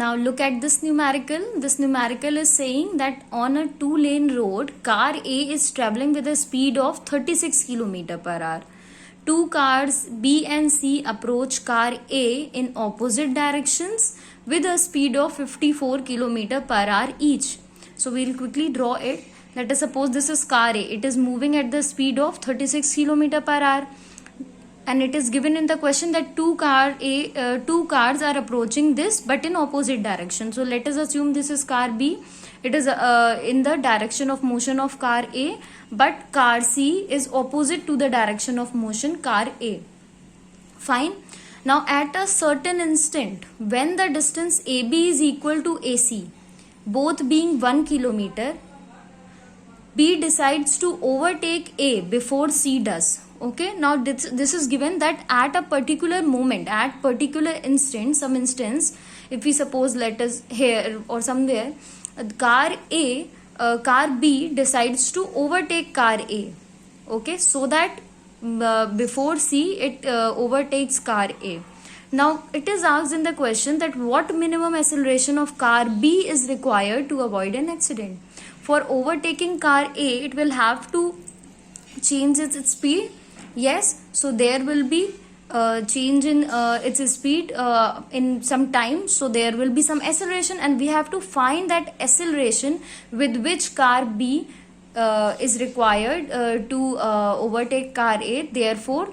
Now look at this numerical. This numerical is saying that on a 2-lane road, car A is traveling with a speed of 36 km per hour. Two cars B and C approach car A in opposite directions with a speed of 54 km per hour each. So we'll quickly draw it. Let us suppose this is car A. It is moving at the speed of 36 km per hour. And it is given in the question that two cars are approaching this but in opposite direction. So let us assume this is car B. It is in the direction of motion of car A, but car C is opposite to the direction of motion car A. Fine. Now at a certain instant, when the distance AB is equal to AC, both being 1 kilometer, B decides to overtake A before C does. Okay, now this is given that at a particular moment, at particular instant, some instance, if we suppose, let us here or somewhere, car B decides to overtake car A. Okay, so that before C it overtakes car A. Now it is asked in the question that what minimum acceleration of car B is required to avoid an accident. For overtaking car A, it will have to change its speed. Yes, so there will be change in its speed in some time. So there will be some acceleration, and we have to find that acceleration with which car B is required to overtake car A. Therefore,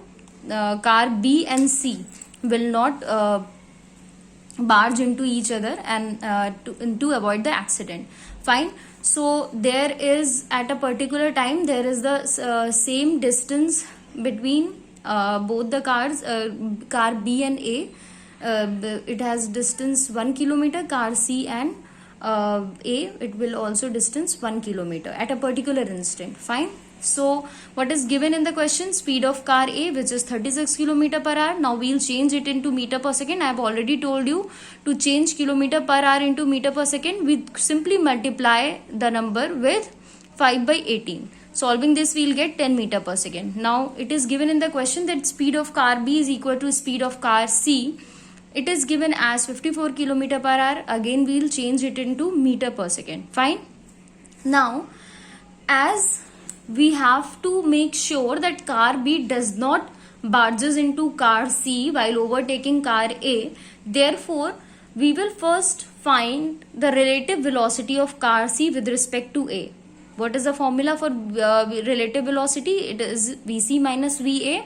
car B and C will not barge into each other and to avoid the accident. Fine. So there is at a particular time there is the same distance between both the cars, car B and A. It has distance 1 kilometer. Car C and A, it will also distance 1 kilometer at a particular instant. Fine. So what is given in the question? Speed of car A, which is 36 km per hour. Now we'll change it into meter per second. I have already told you to change kilometer per hour into meter per second. We simply multiply the number with 5 by 18. Solving this, we'll get 10 meter per second. Now it is given in the question that speed of car B is equal to speed of car C. It is given as 54 km per hour. Again, we'll change it into meter per second. Fine. Now, as we have to make sure that car B does not barges into car C while overtaking car A. Therefore, we will first find the relative velocity of car C with respect to A. What is the formula for relative velocity? It is Vc minus Va.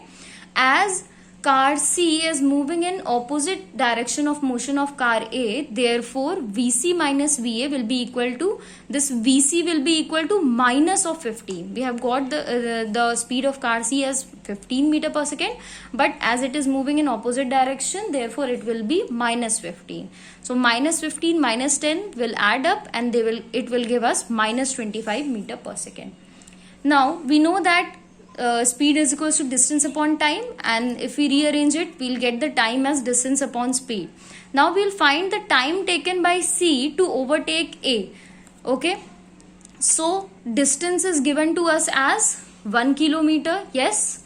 As car C is moving in opposite direction of motion of car A, therefore Vc minus Va will be equal to, this Vc will be equal to minus of 15. We have got the speed of car C as 15 meter per second, but as it is moving in opposite direction, therefore it will be minus 15. So minus 15 minus 10 will add up, and it will give us minus 25 meter per second. Now we know that speed is equals to distance upon time, and if we rearrange it, we'll get the time as distance upon speed. Now we'll find the time taken by C to overtake A. Okay, so distance is given to us as 1 kilometer. Yes,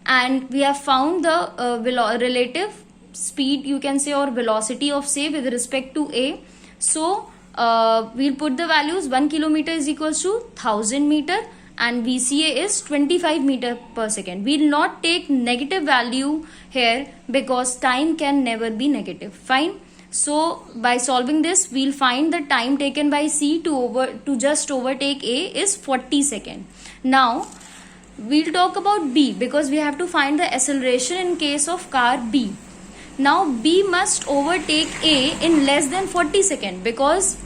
and we have found the relative speed, you can say, or velocity of say with respect to A. So we'll put the values. 1 kilometer is equals to 1000 meter, and VCA is 25 meter per second. We will not take negative value here because time can never be negative. Fine. So by solving this, we'll find the time taken by C to just overtake A is 40 seconds. Now we'll talk about B because we have to find the acceleration in case of car B. Now B must overtake A in less than 40 seconds, because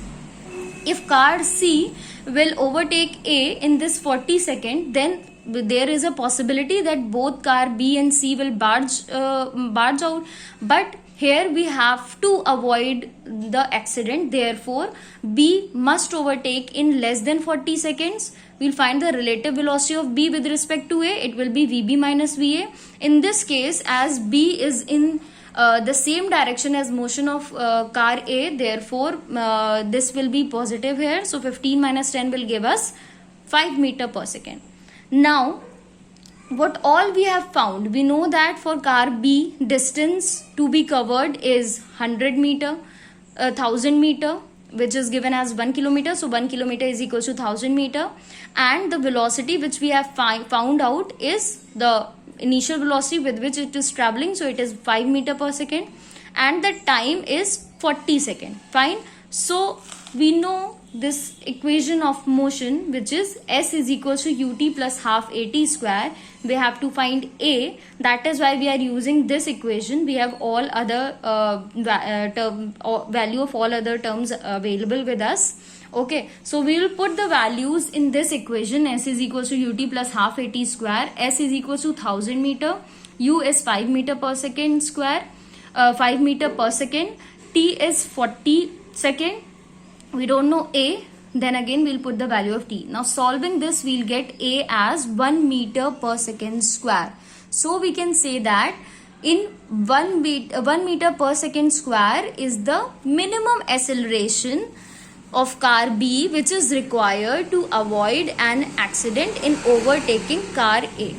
if car C will overtake A in this 40 seconds, then there is a possibility that both car B and C will barge out. But here we have to avoid the accident. Therefore, B must overtake in less than 40 seconds. We'll find the relative velocity of B with respect to A. It will be Vb minus Va. In this case, as B is in the same direction as motion of car A, therefore this will be positive here. So 15 minus 10 will give us 5 meter per second. Now what all we have found, we know that for car B, distance to be covered is 100 meter. 1000 meter, which is given as 1 kilometer. So 1 kilometer is equal to 1000 meter, and the velocity which we have found out is the initial velocity with which it is traveling. So it is 5 meter per second, and the time is 40 seconds. Fine. So we know this equation of motion, which is S is equal to ut plus half at square. We have to find A. That is why we are using this equation. We have all other value of all other terms available with us. Okay, so we will put the values in this equation. S is equal to ut plus half at square. S is equal to 1000 meter. U is 5 meter per second square. 5 meter per second. T is 40 second. We don't know A, then again we'll put the value of T. Now solving this, we'll get A as 1 meter per second square. So we can say that in 1 meter per second square is the minimum acceleration of car B which is required to avoid an accident in overtaking car A.